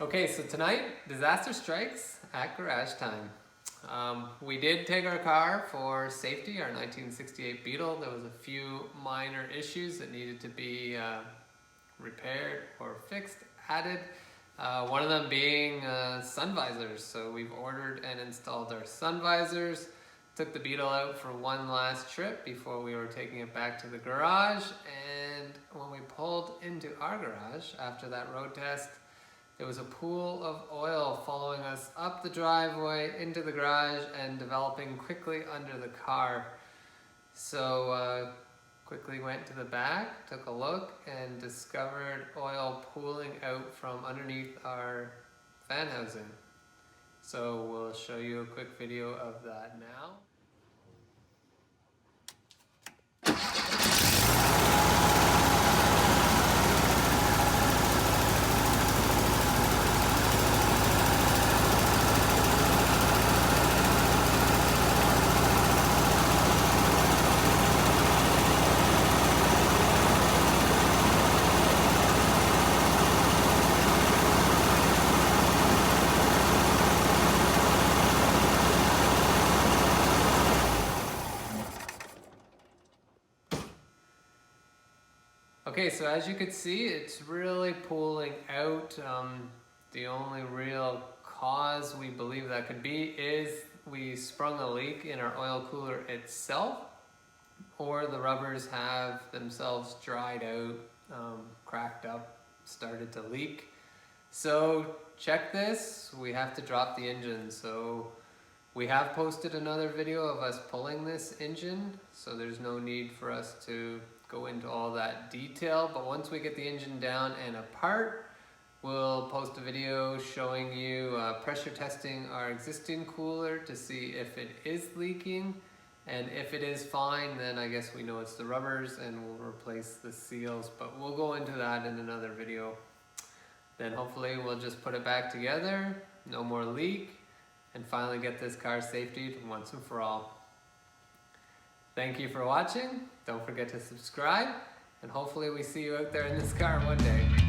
Okay, so tonight, disaster strikes at garage time. We did take our car for safety, our 1968 Beetle. There was a few minor issues that needed to be repaired or fixed, added. One of them being sun visors. So we've ordered and installed our sun visors. Took the Beetle out for one last trip before we were taking it back to the garage. And when we pulled into our garage after that road test, there was a pool of oil following us up the driveway into the garage and developing quickly under the car. So quickly went to the back, took a look, and discovered oil pooling out from underneath our fan housing. So we'll show you a quick video of that now. Okay, so as you can see, it's really pooling out. The only real cause we believe that could be is we sprung a leak in our oil cooler itself, or the rubbers have themselves dried out, cracked up, started to leak. So check this, we have to drop the engine. So we have posted another video of us pulling this engine, so there's no need for us to go into all that detail, but once we get the engine down and apart, we'll post a video showing you pressure testing our existing cooler to see if it is leaking, and if it is fine, then I guess we know it's the rubbers and we'll replace the seals, but we'll go into that in another video. Then hopefully we'll just put it back together, no more leak, and finally get this car safetied once and for all. Thank you for watching. Don't forget to subscribe, and hopefully we see you out there in this car one day.